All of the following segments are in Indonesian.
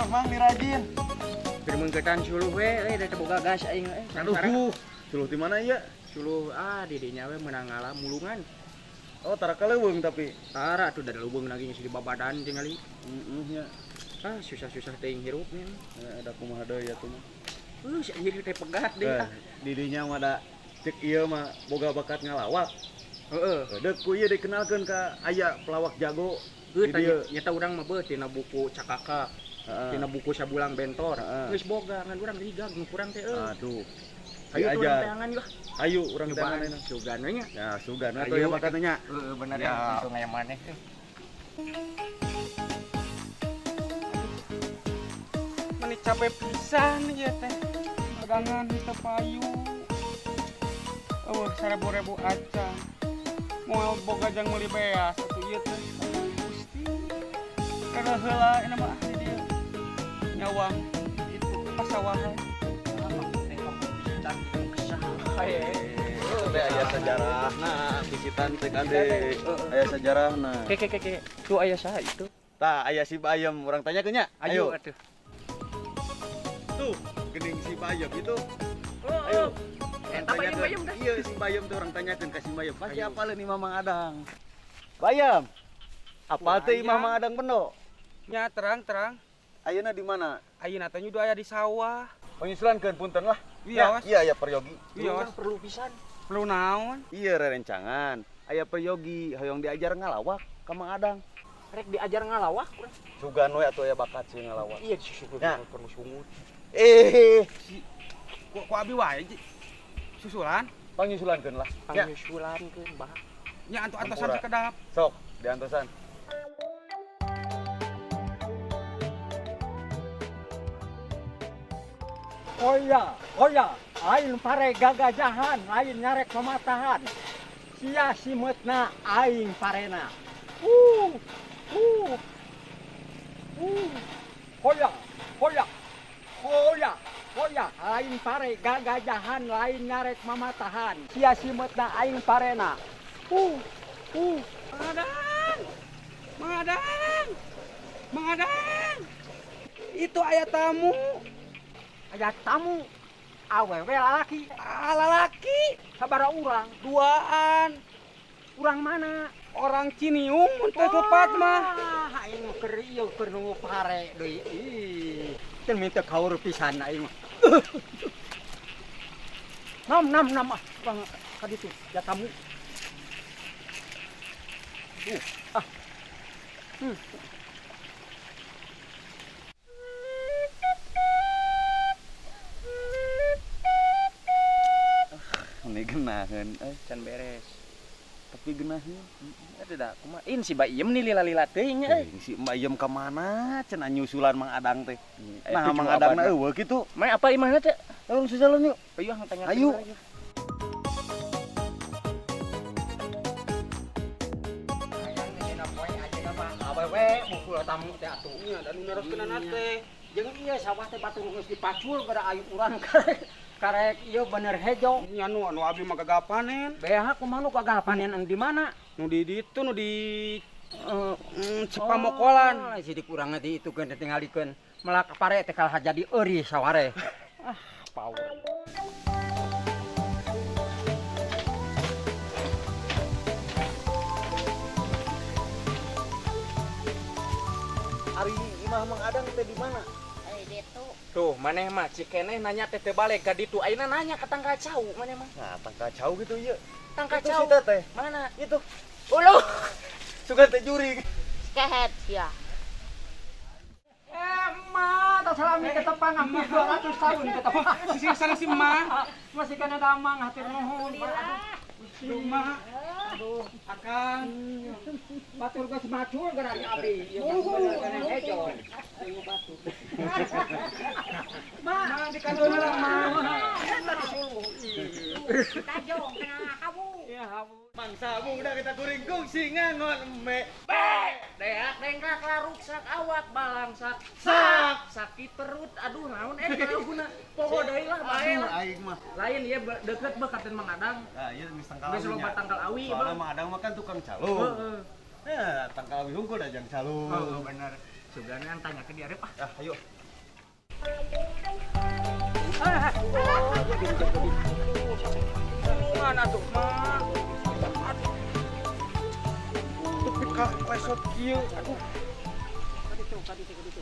Mang dirajin. Pirmengketan suluh we da boga gas aing Aduh, suluh di mana ya? suluh didinya we menang ngalah mulungan. Oh, tara kaleuweung tapi. Tara tuh da leuweung lagi geus di babadan tingali. Nya. Susah-susah teuing hirupnya. Ada kumaha deui ya tuh mah. Si anjir teh pegat deui. Didinya mah da cek ieu mah boga bakat ngalawak. Heeh. Deuk ku ieu dikenalkeun ka aya pelawak jago. Nyata urang mah beuh tina buku Cakaka. Tina buku Sabulang Bentor. Geus boga ngan urang digag nu kurang teh Aduh. Ayo urang teangan yeuh. Ayo urang teangan nya. Sugan we nya. Ya, sugan atuh ya bakatnya. Heeh bener ya. Untung aya maneh teh. Mani capek pisan ya teh. Dagangan teu payu. Seribu acan. Moal boga jang meuli beas atuh ieu teh. Gusti. Kada heula ina mah di dieu. Nyawang itu pasawahan. Teh aya sejarahna, bisitan teh kade. Aya sejarahna. Ke. Tuh aya saha itu? Tah aya si Bayem, urang tanyakeun nya. Ayo atuh. Tuh, geuning si Bayem itu. Ayo. Eta Bayem dah. Iya, si Bayem tuh orang tanyakeun ka si Bayem. Pasti apaleun ni Mamang Adang. Bayem. Apal teh Mamang Adang bendo? Nya terang. Ayeuna di mana? Ayeuna teh nyudu aya di sawah. Penyusulankeun punten lah. Iya, Iya, Peryogi. Iya, Perlu pisan. perlu naon? Iya, rerencangan. Aya Peryogi, hoyong diajar ngalawak ka Mang Adang. Rek diajar ngalawak urang. Sugan we atuh aya bakat sih ngalawak. Iya susu Ya. perlu sungut. Ku abi wae susulan. Panyusulankeun lah. Ya, Panyusulankeun bah. Nya antosan Ampura. sakedap. sok diantosan. Oh ya, aing pare gagajahan, aing nyarek pematahan. Sia simetna aing parena. Uh. Hoya, aing pare gagajahan, aing nyarek mamatahan. Sia simetna aing parena. Mang Adang. Itu aya tamu. Aya tamu, awewe lalaki, Lalaki sabara urang. duaan. Urang mana? Orang Ciniung mun teu tepat mah. Aing keur ieu keur nu pare deui. Ih, teu minta kaur pisan aing mah. Nam bang kaditu ya tamu. Ini genaheun Can beres. tapi genaheun. Ada dah kumaha. In si Bayem nih lila-lila teuing nya. Si Bayem ka mana? Cenah nyusulan Mang Adang teh. Nah, Itu Mang juga Adangna abadna. eueuh kitu. Mai apa imahna teh? Lalu susalan yuk. Ayo tanya. Ayo. Awewe mukul tamu teh atuh. Nya dan neroskeunana teh. Jeung ieu sawah teh batur geus dipacul kada aya urang karek ieu bener hejo. Nya nu abi mah gagal panen. Beha kumaha nu kagak panen di mana? Nu di ditu nu di Cipamokolan. Oh, sidik urang di itu kan tinggalikeun. Melak pare teh kalah jadi euri saware. Power. Ari imah Mang Adang teh di mana? Tuh, maneh mah cik keneh nanya teh teu balik ka ditu. Ayeuna nanya ka tangka cau maneh mah. Nah, tangkacau gitu ieu. Tangka Itu cau. si teteh. Mana? Itu. Uluh. Suka teh juri. Kehet ya. Ma, tak salami ke tepang hampir 200 tahun ke tepang. Sisi sana si Mah. Masih kana damang hatur nuhun. Rumah. Aduh, Akang. batur geus macul gara abi. Ieu bener kana hejo. Ayo batur. Ma, di kantor lah, Ma. Tajong kena hawu. Ya, habu. Mangsa muda kita kuring kungsi ngangon eme. Deak dengkak laruk sak awak balang sak sakit perut aduh naon guna poho deui lah bae Aduh, lah. aing mah. Lain ieu deukeut beuh katen Mang Adang. Nah, ieu geus tangkal Geus lompat tangkal awi Soalnya beuh. Mang Adang mah kan tukang calo. Heeh. Ya, tangkal awi hungkul dah jang calo. Heeh bener. Sugana yang tanya ke dia rep ah. Ah, ayo. Mana tuh, man? Tapi kak lesot kieu, aduh.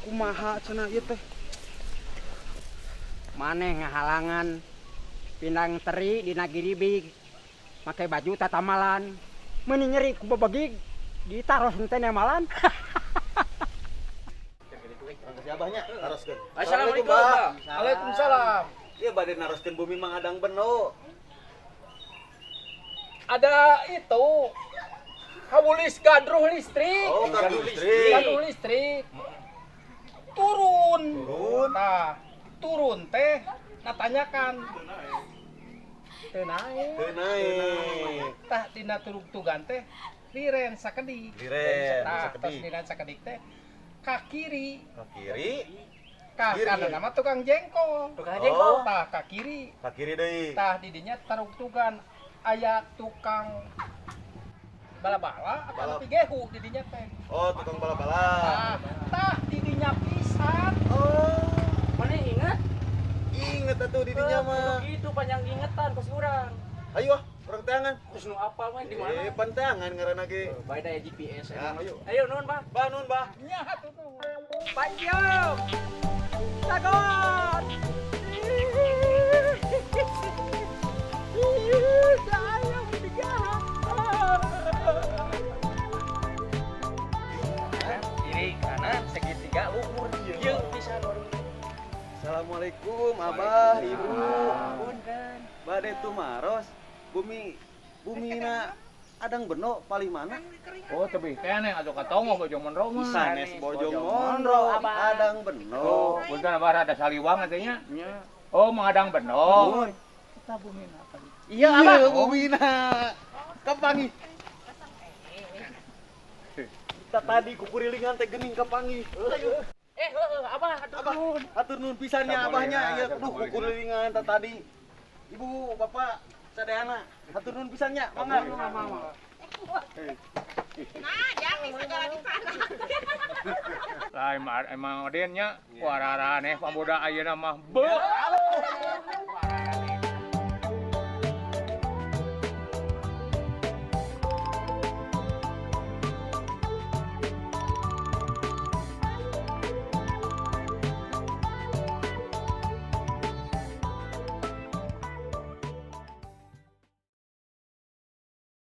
Kumaha cenah ieu teh? Maneh ngahalangan pinang teri di Nagiribig make baju tatamalan meni nyeri ku babagig ditaros henteu nemalan. Makasih abahnya, naroskeun. Assalamualaikum, Bang. Waalaikumsalam. Ieu bade naroskeun bumi Mang Adang beno. Ada itu kabulis gadruh listrik. Oh, gadruh listrik. Gadruh listrik. Turun. Turun. Nah, turun teh natanyakan. Teu naik. Teu naik. Tah dina turug-tugan teh liren sakedik. Liren Tah, sakedik. tos liren sakedik teh ka kiri. Ke kiri, Ka Kiri. kanan nama tukang jengkol. Tukang jengkol. Tah ka kiri. ke kiri deui. Tah di dinya tarug-tugan aya tukang bala-bala atau Balap. tapi gehu di dinya teh. Oh, tukang bala-bala. Tah, tah di dinya pisan. Oh, Mana ingat? inget atuh di dinya mah. Itu panjang ingetan pas urang. Ayo ah, urang teangan. Terus nu apa mah di mana? Pantangan ngaranna ge. Bae da GPS. Ya, ayo. Ayo nuhun, Bang. Bah, nun bah. Nya atuh nuhun. Panjang. Sagon. Kiri kanan segitiga luhur. Jeung pisan warung. Assalamualaikum Abah, Ibu. Bade tumaros. Bumina Adang beno paling mana? Oh, tebih keneh atuh katongo bojong monro mah. Sanes bojong monro Adang beno. Oh, punten abah rada saliwang atunya. Oh, mengadang beno. Mun. Kita bumina apa? Iya, Bumina. Kapangi. Kita tadi kupurilingan teh geuning kapangi. Abah Abah, atur nuhun pisannya abahnya. Ya, aduh kupurilingan teh tadi. Ibu, Bapak, sadayana, atur nuhun pisannya. Mangga. Nah, jangan segala di sana. Lah emang adennya warara aneh pamuda ayeuna mah. Beuh.